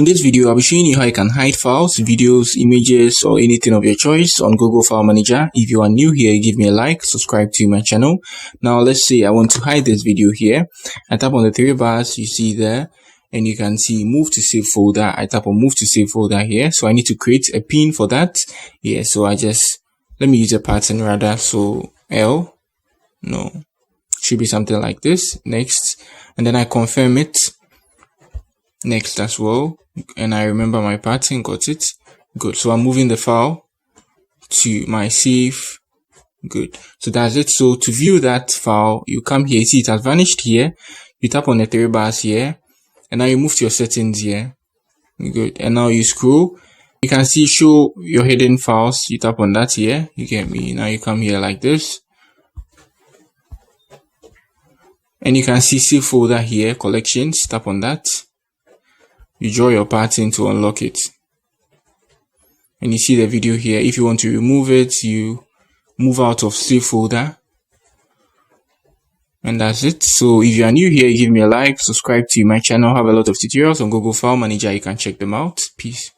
In this video, I'll be showing you how you can hide files, videos, images, or anything of your choice on Google File Manager. If you are new here, give me a like, subscribe to my channel. Now, let's say I want to hide this video here. I tap on the three bars you see there, and you can see move to save folder. I tap on move to save folder here. So I need to create a pin for that. Yeah, so let me use a pattern rather. So should be something like this. Next, and then I confirm it. Next as well, and I remember my pattern. Got it. Good. So I'm moving the file to my save. Good. So that's it. So to view that file, you come here. You see it has vanished here. You tap on the three bars here, and now you move to your settings here. Good. And now you scroll. You can see show your hidden files. You tap on that here. You get me. Now you come here like this, and you can see save folder here, collections. Tap on that. You draw your pattern to unlock it, and you see the video here. If you want to remove it, you move out of save folder, and that's it. So if you are new here, give me a like, subscribe to my channel. I have a lot of tutorials on Google File Manager. You can check them out. Peace.